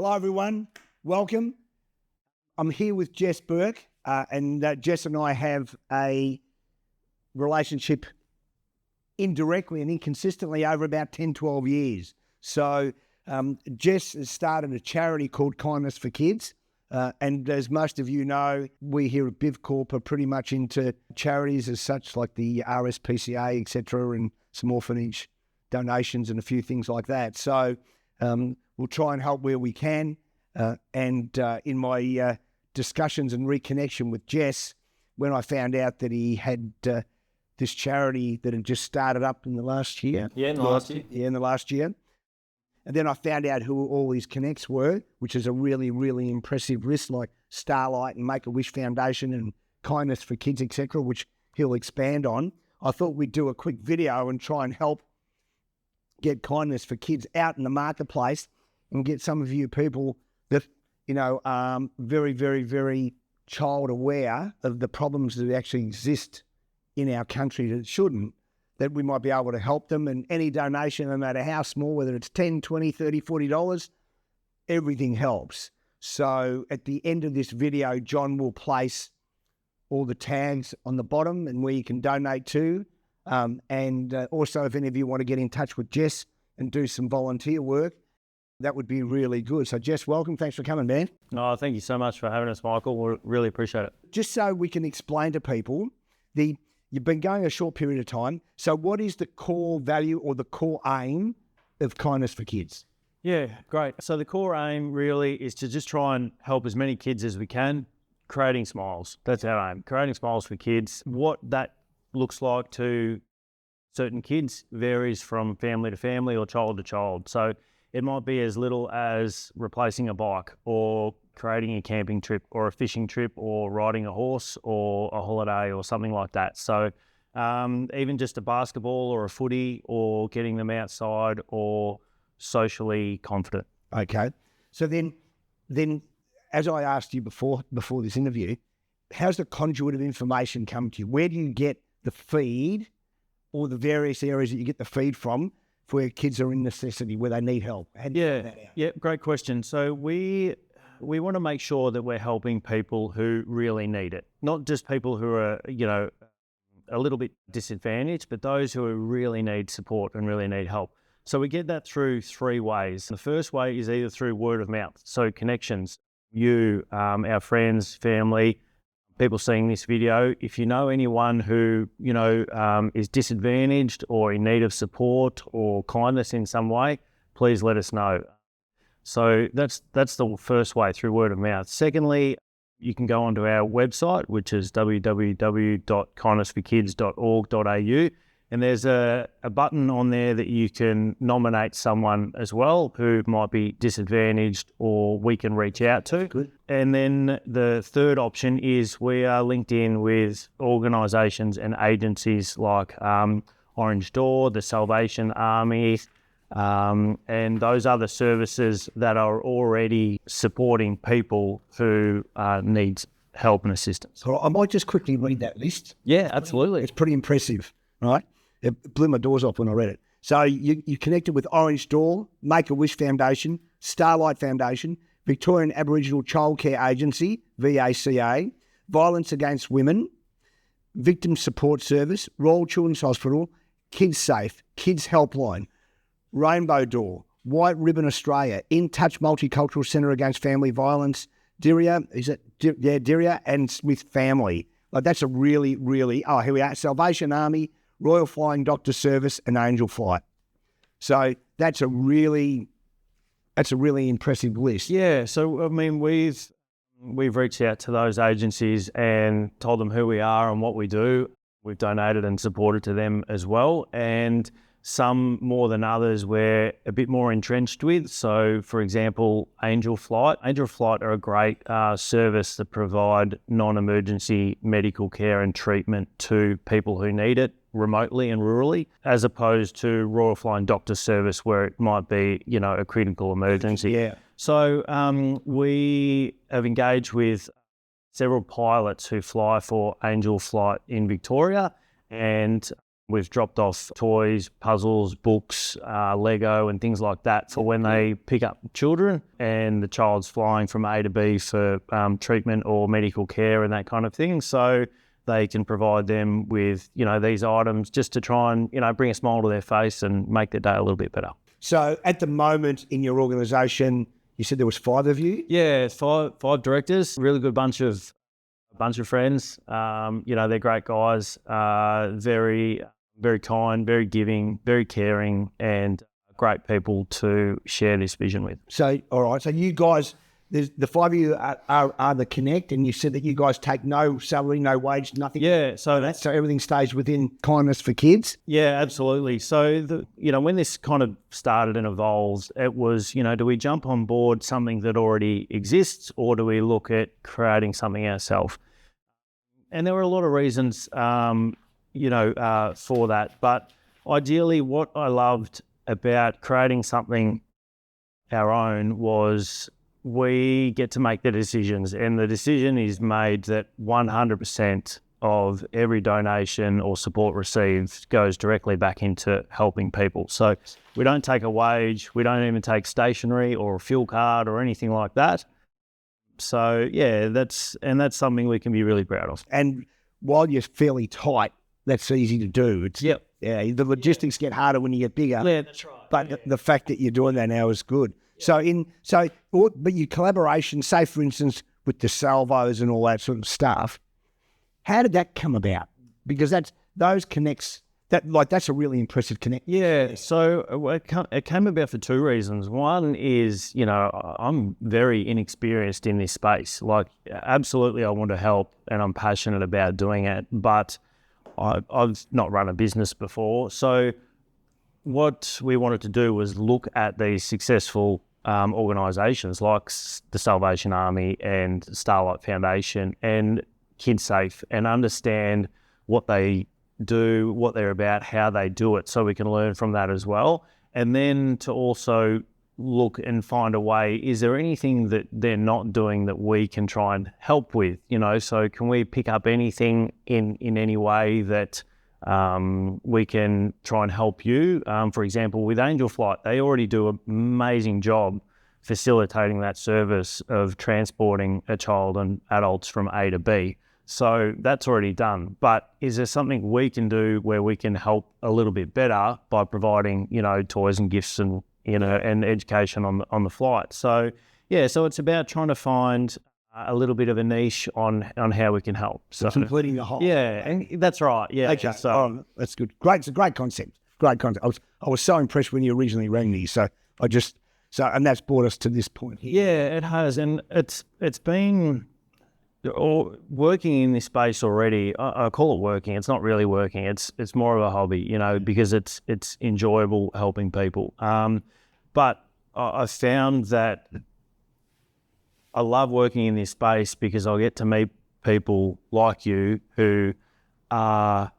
Hello, everyone. Welcome. I'm here with Jess Burke, and Jess and I have a relationship indirectly and inconsistently over about 10, 12 years. So Jess has started a charity called Kindness for Kids. And as most of you know, we here at BivCorp are pretty much into charities as such, like the RSPCA, etc., and some orphanage donations and a few things like that. So we'll try and help where we can. And in my discussions and reconnection with Jess, when I found out that he had this charity that had just started up in the last year. Yeah, in the last year. Yeah, in the last year. And then I found out who all these connects were, which is a really, really impressive list, like Starlight and Make-A-Wish Foundation and Kindness for Kids, etc., which he'll expand on. I thought we'd do a quick video and try and help get Kindness for Kids out in the marketplace and get some of you people that, very, very, very child aware of the problems that actually exist in our country that shouldn't, that we might be able to help them. And any donation, no matter how small, whether it's $10, $20, $30, $40, everything helps. So at the end of this video, John will place all the tags on the bottom and where you can donate to. And also, if any of you want to get in touch with Jess and do some volunteer work, that would be really good. So Jess, welcome. Thanks for coming, man. Oh, thank you so much for having us, Michael. We really appreciate it. Just so we can explain to people, you've been going a short period of time. So what is the core value or the core aim of Kindness for Kids? Yeah, great. So the core aim really is to just try and help as many kids as we can, creating smiles. That's our aim, creating smiles for kids. What that looks like to certain kids varies from family to family or child to child. So it might be as little as replacing a bike or creating a camping trip or a fishing trip or riding a horse or a holiday or something like that. So even just a basketball or a footy or getting them outside or socially confident. Okay. So then as I asked you before this interview, how's the conduit of information come to you? Where do you get the feed or the various areas that you get the feed from for where kids are in necessity, where they need help? How do you find that out? Yeah, great question. So we want to make sure that we're helping people who really need it, not just people who are, a little bit disadvantaged, but those who really need support and really need help. So we get that through three ways. The first way is either through word of mouth, so connections. You, our friends, family, people seeing this video, if you know anyone who, is disadvantaged or in need of support or kindness in some way, please let us know. So that's the first way, through word of mouth. Secondly, you can go onto our website, which is www.kindnessforkids.org.au, and there's a button on there that you can nominate someone as well who might be disadvantaged or we can reach out to. Good. And then the third option is we are linked in with organisations and agencies like Orange Door, the Salvation Army, and those other services that are already supporting people who need help and assistance. So I might just quickly read that list. Yeah, absolutely. It's pretty impressive, right? It blew my doors off when I read it. So you connected with Orange Door, Make-A-Wish Foundation, Starlight Foundation, Victorian Aboriginal Childcare Agency, VACA, Violence Against Women, Victim Support Service, Royal Children's Hospital, Kids Safe, Kids Helpline, Rainbow Door, White Ribbon Australia, In Touch Multicultural Centre Against Family Violence, Diriyah, Diriyah and Smith Family. Like that's a really, really, here we are, Salvation Army, Royal Flying Doctor Service and Angel Flight. So that's a really impressive list. Yeah, so I mean we've reached out to those agencies and told them who we are and what we do. We've donated and supported to them as well, and some more than others we're a bit more entrenched with. So for example, Angel Flight. Angel Flight are a great service that provide non-emergency medical care and treatment to people who need it remotely and rurally, as opposed to Royal Flying Doctor Service where it might be, a critical emergency. Yeah. So we have engaged with several pilots who fly for Angel Flight in Victoria, and We've dropped off toys, puzzles, books, Lego and things like that for when they pick up children and the child's flying from A to B for treatment or medical care and that kind of thing. So they can provide them with, these items just to try and, bring a smile to their face and make their day a little bit better. So at the moment in your organisation, you said there was 5 of you? Yeah, five directors, really good bunch of friends. They're great guys, very, very kind, very giving, very caring, and great people to share this vision with. So, all right. So you guys, the 5 of you are the Connect, and you said that you guys take no salary, no wage, nothing. Yeah. So everything stays within Kindness for Kids. Yeah, absolutely. So when this kind of started and evolved, it was, do we jump on board something that already exists, or do we look at creating something ourselves? And there were a lot of reasons, for that. But ideally, what I loved about creating something our own was we get to make the decisions, and the decision is made that 100% of every donation or support received goes directly back into helping people. So we don't take a wage, we don't even take stationery or a fuel card or anything like that. So yeah, that's something we can be really proud of. And while you're fairly tight, that's easy to do. Yep. Yeah, the logistics get harder when you get bigger. Yeah, that's right. But the fact that you're doing that now is good. Yeah. But your collaboration, say for instance, with the salvos and all that sort of stuff, how did that come about? Because those connects. That's a really impressive connect. Yeah, so it came about for 2 reasons. One is, I'm very inexperienced in this space. Like, absolutely, I want to help, and I'm passionate about doing it, but I've not run a business before. So what we wanted to do was look at these successful organisations like the Salvation Army and Starlight Foundation and KidSafe and understand what they do, what they're about, how they do it, so we can learn from that as well. And then to also look and find a way, is there anything that they're not doing that we can try and help with? So can we pick up anything in any way that we can try and help you? For example, with Angel Flight, they already do an amazing job facilitating that service of transporting a child and adults from A to B. So that's already done. But is there something we can do where we can help a little bit better by providing, toys and gifts and, and education on the flight? So, yeah, so it's about trying to find a little bit of a niche on how we can help. So completing the whole. Yeah, and that's right. Yeah. Okay. So that's good. Great. It's a great concept. Great concept. I was so impressed when you originally rang me. So and that's brought us to this point here. Yeah, it has. And it's been working in this space already. I call it working. It's not really working. It's more of a hobby, because it's enjoyable helping people. But I found that I love working in this space because I get to meet people like you who are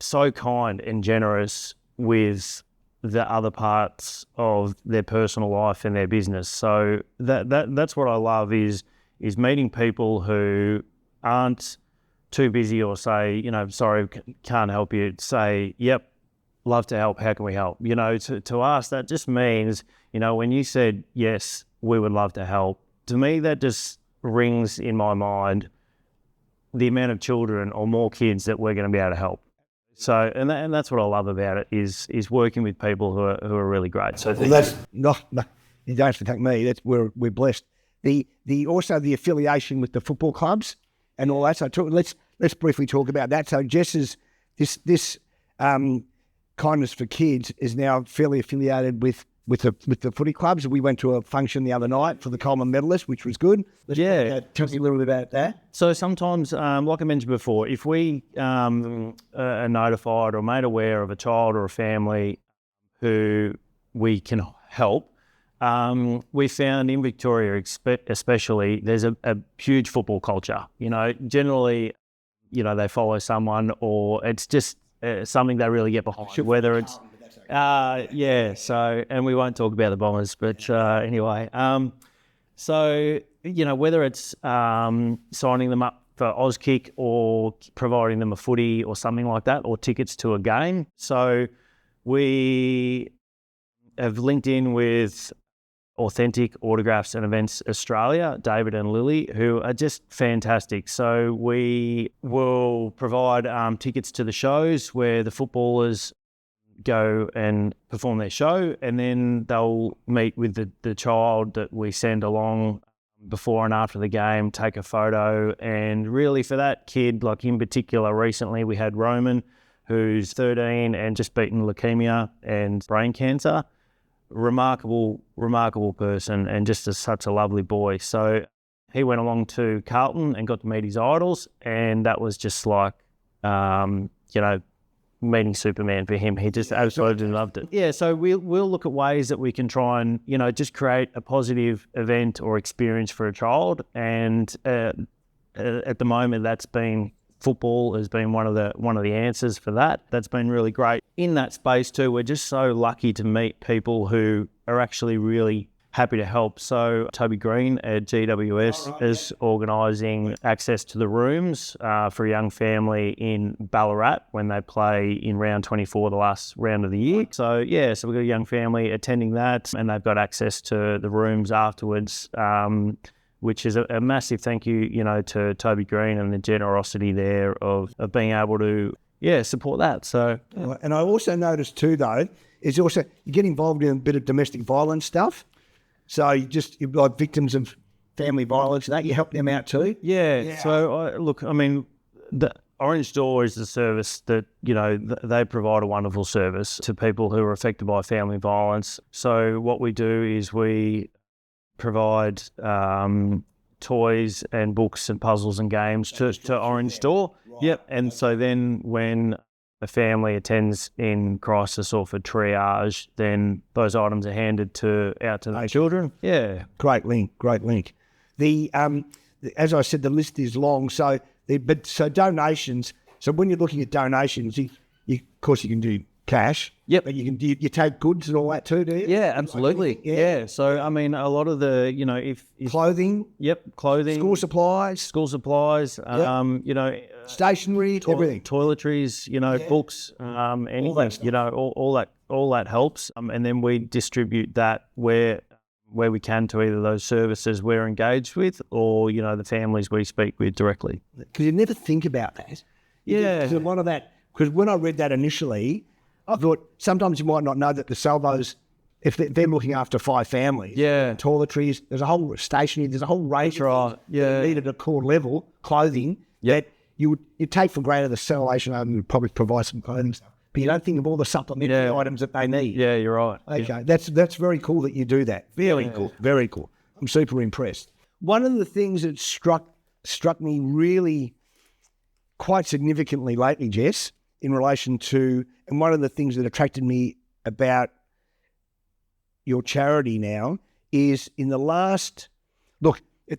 so kind and generous with the other parts of their personal life and their business. So that's what I love is meeting people who aren't too busy or say, sorry, can't help you. Say, yep, love to help. How can we help? To us, that just means, when you said, yes, we would love to help, to me, that just rings in my mind the amount of children or more kids that we're going to be able to help. So, and that's what I love about it is working with people who are really great. So that's no, you don't have to thank me. We're blessed. The also the affiliation with the football clubs and all that. So let's briefly talk about that. So Jess's this Kindness for Kids is now fairly affiliated with the footy clubs. We went to a function the other night for the Coleman medalists, which was good. Tell me a little bit about that. So sometimes, like I mentioned before, if we are notified or made aware of a child or a family who we can help, we found in Victoria especially, there's a huge football culture. Generally, they follow someone or it's just something they really get behind, whether it's so, and we won't talk about the Bombers, but anyway, so, whether it's signing them up for Auskick or providing them a footy or something like that, or tickets to a game. So we have linked in with Authentic Autographs and Events Australia, David and Lily, who are just fantastic. So we will provide tickets to the shows where the footballers go and perform their show, and then they'll meet with the child that we send along before and after the game, take a photo. And really for that kid, like in particular, recently we had Roman, who's 13 and just beaten leukemia and brain cancer. Remarkable person, and just such a lovely boy. So he went along to Carlton and got to meet his idols, and that was just like, meeting Superman for him. He just absolutely loved it. Yeah, so we'll look at ways that we can try and, just create a positive event or experience for a child. And at the moment, that's been football has been one of the answers for that. That's been really great. In that space too, we're just so lucky to meet people who are actually really happy to help. So Toby Green at GWS is organising access to the rooms for a young family in Ballarat when they play in round 24, the last round of the year. So we've got a young family attending that, and they've got access to the rooms afterwards, which is a massive thank you, to Toby Green and the generosity there of being able to, support that. So, and I also noticed too, though, is also you get involved in a bit of domestic violence stuff. So you're like victims of family violence, that you help them out too. Yeah. So the Orange Door is the service that they provide a wonderful service to people who are affected by family violence. So what we do is we provide toys and books and puzzles and games to Orange Door. Right. Yep. And so then when a family attends in crisis or for triage, then those items are handed out to the children. Yeah. Great link. The as I said, the list is long. So donations. So when you're looking at donations, you of course you can do cash. Yep. But you take goods and all that too, do you? Yeah, absolutely. Yeah. So a lot of the if clothing. Yep, clothing. School supplies. Yep. Stationery, everything. Toiletries, books, anything. All that helps. And then we distribute that where we can to either those services we're engaged with or the families we speak with directly. Because you never think about that. Yeah. There's a lot of that. Because when I read that initially, I thought sometimes you might not know that the salvos, if they're looking after 5 families, toiletries, there's a whole stationery, there's a whole range of things needed at a core level, clothing, that you take for granted the salvation home would probably provide some clothing stuff. But you don't think of all the supplementary items that they need. Yeah, you're right. Okay, that's very cool that you do that. Very cool, very cool. I'm super impressed. One of the things that struck me really quite significantly lately, Jess, in relation to, and one of the things that attracted me about your charity now is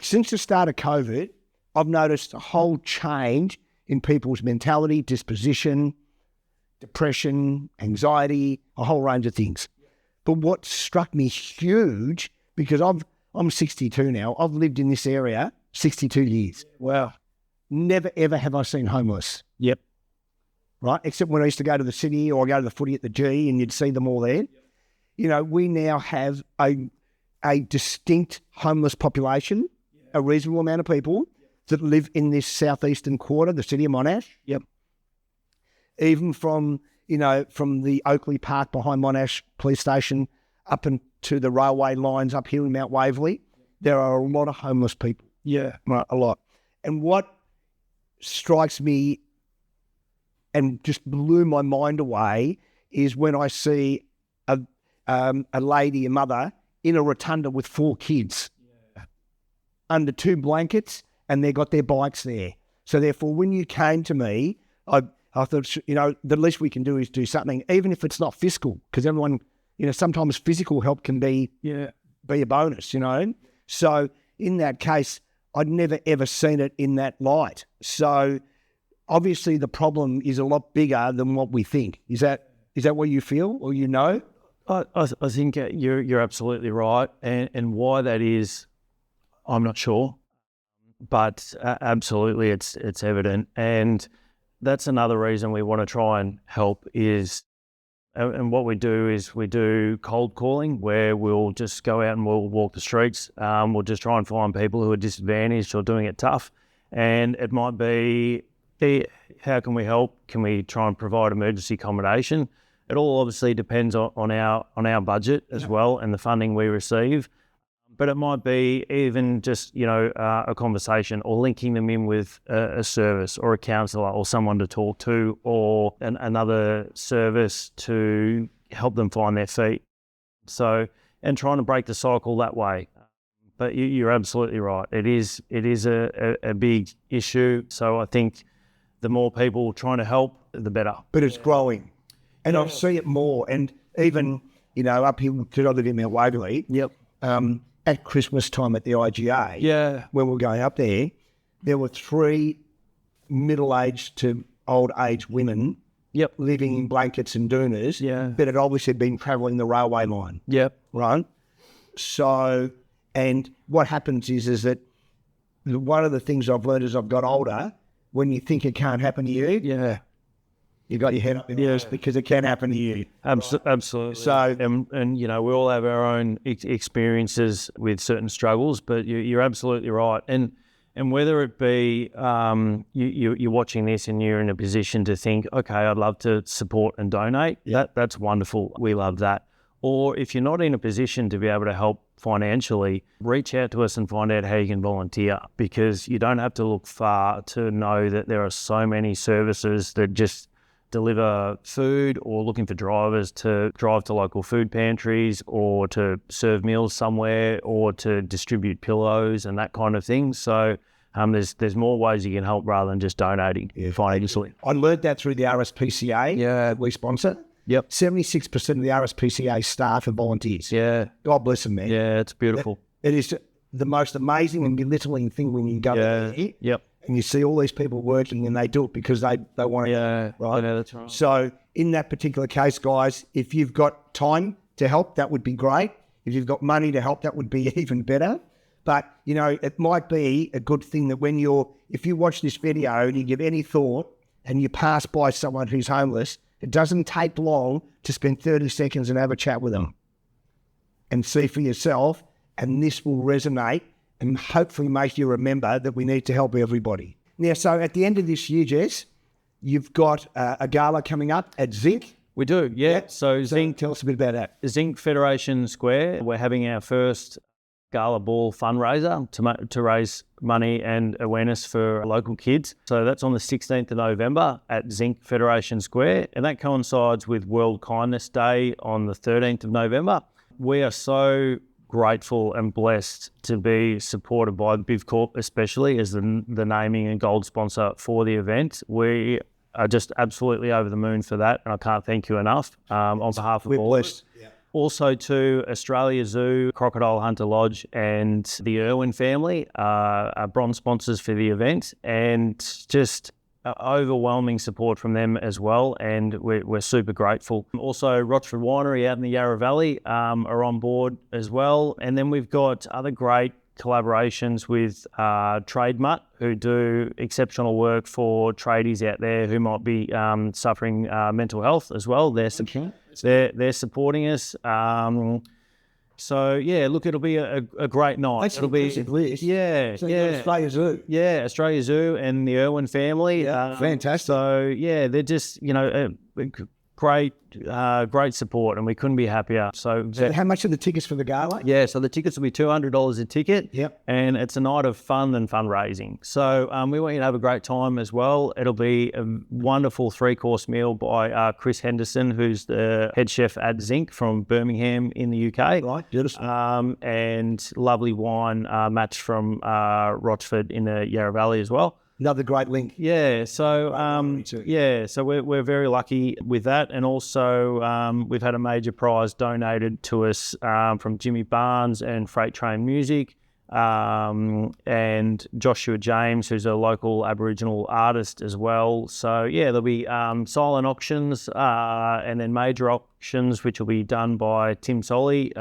since the start of COVID, I've noticed a whole change in people's mentality, disposition, depression, anxiety, a whole range of things. But what struck me huge, because I'm 62 now, I've lived in this area 62 years. Wow. Never, ever have I seen homeless. Yep. Right? Except when I used to go to the city or go to the footy at the G and you'd see them all there. Yep. We now have a distinct homeless population, a reasonable amount of people that live in this southeastern quarter, the city of Monash. Yep. Even from the Oakley Park behind Monash Police Station up into the railway lines up here in Mount Waverley, there are a lot of homeless people. Yeah. Right, a lot. And what strikes me and just blew my mind away is when I see a lady, a mother, in a rotunda with 4 kids under 2 blankets, and they've got their bikes there. So therefore, when you came to me, I thought, the least we can do is do something, even if it's not fiscal, because everyone, sometimes physical help can be a bonus, So in that case, I'd never, ever seen it in that light. So obviously the problem is a lot bigger than what we think. Is that what you feel or I think you're absolutely right. And why that is, I'm not sure. but absolutely, it's evident, and that's another reason we want to try and help is. And what we do is we do cold calling, where we'll just go out and we'll walk the streets. We'll just try and find people who are disadvantaged or doing it tough. And it might be, how can we help? Can we try and provide emergency accommodation? It all obviously depends on our budget as well and the funding we receive. But it might be even just, a conversation or linking them in with a service or a counsellor or someone to talk to or another service to help them find their feet. So, and trying to break the cycle that way. But you're absolutely right. It is a big issue. So I think the more people trying to help, the better. But it's growing. And I see it more. And even, up here, because I live in Mount Waverley. Yep. At Christmas time at the IGA, when we were going up there were 3 middle-aged to old-age women living in blankets and doonas that had obviously been travelling the railway line. Yep. Right? So, and what happens is that one of the things I've learned as I've got older, when you think it can't happen to you, you got your head up in the air because it can happen to you. Absolutely. So, and we all have our own experiences with certain struggles, but you're absolutely right. And whether it be you're watching this and you're in a position to think, okay, I'd love to support and donate. That's wonderful. We love that. Or if you're not in a position to be able to help financially, reach out to us and find out how you can volunteer, because you don't have to look far to know that there are so many services that just deliver food or looking for drivers to drive to local food pantries or to serve meals somewhere or to distribute pillows and that kind of thing. So there's more ways you can help rather than just donating financially. I learned that through the RSPCA we sponsor. Yep. 76% of the RSPCA staff are volunteers. Yeah. God bless them, man. Yeah, it's beautiful. It is the most amazing and belittling thing when you go there. Yep. And you see all these people working and they do it because they want to. Right? Yeah, that's right. So in that particular case, guys, if you've got time to help, that would be great. If you've got money to help, that would be even better. But, it might be a good thing that if you watch this video and you give any thought and you pass by someone who's homeless, it doesn't take long to spend 30 seconds and have a chat with them and see for yourself. And this will resonate and hopefully make you remember that we need to help everybody. Now, so at the end of this year, Jess, you've got a gala coming up at Zinc. We do, yeah. So Zinc, tell us a bit about that. Zinc Federation Square, we're having our first gala ball fundraiser to raise money and awareness for local kids. So that's on the 16th of November at Zinc Federation Square, and that coincides with World Kindness Day on the 13th of November. We are so grateful and blessed to be supported by BivCorp, especially as the naming and gold sponsor for the event. We are just absolutely over the moon for that, and I can't thank you enough on behalf of all. We're blessed. Yeah. Also to Australia Zoo, Crocodile Hunter Lodge and the Irwin family are bronze sponsors for the event, and just overwhelming support from them as well, and we're super grateful. Also, Rochford Winery out in the Yarra Valley are on board as well, and then we've got other great collaborations with Trade Mutt, who do exceptional work for tradies out there who might be suffering mental health as well. They're supporting us. So yeah, look, it'll be a great night. It'll be Australia Zoo. Yeah, Australia Zoo and the Irwin family. Fantastic. So yeah, they're just great support, and we couldn't be happier. So how much are the tickets for the gala? Yeah, so the tickets will be $200 a ticket. Yep. And it's a night of fun and fundraising. So we want you to have a great time as well. It'll be a wonderful 3-course meal by Chris Henderson, who's the head chef at Zinc from Birmingham in the UK. Right, beautiful. And lovely wine match from Rochford in the Yarra Valley as well. Another great link. Yeah, so so we're very lucky with that, and also we've had a major prize donated to us from Jimmy Barnes and Freight Train Music. and Joshua James, who's a local Aboriginal artist as well. So yeah, there'll be silent auctions and then major auctions, which will be done by Tim Solly,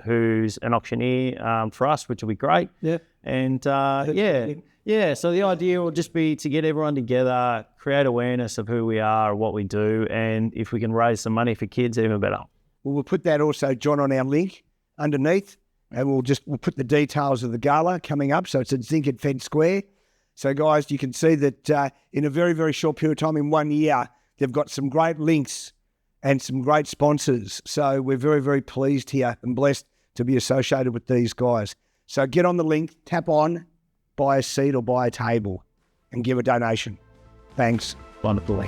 who's an auctioneer for us, which will be great. Yeah. And yeah, so the idea will just be to get everyone together, create awareness of who we are, what we do, and if we can raise some money for kids, even better. Well, we'll put that also, John, on our link underneath, and we'll put the details of the gala coming up. So it's at Zinc at Fed Square. So guys, you can see that in a very, very short period of time, in 1 year, they've got some great links and some great sponsors. So we're very, very pleased here and blessed to be associated with these guys. So get on the link, tap on, buy a seat or buy a table and give a donation. Thanks. Wonderful.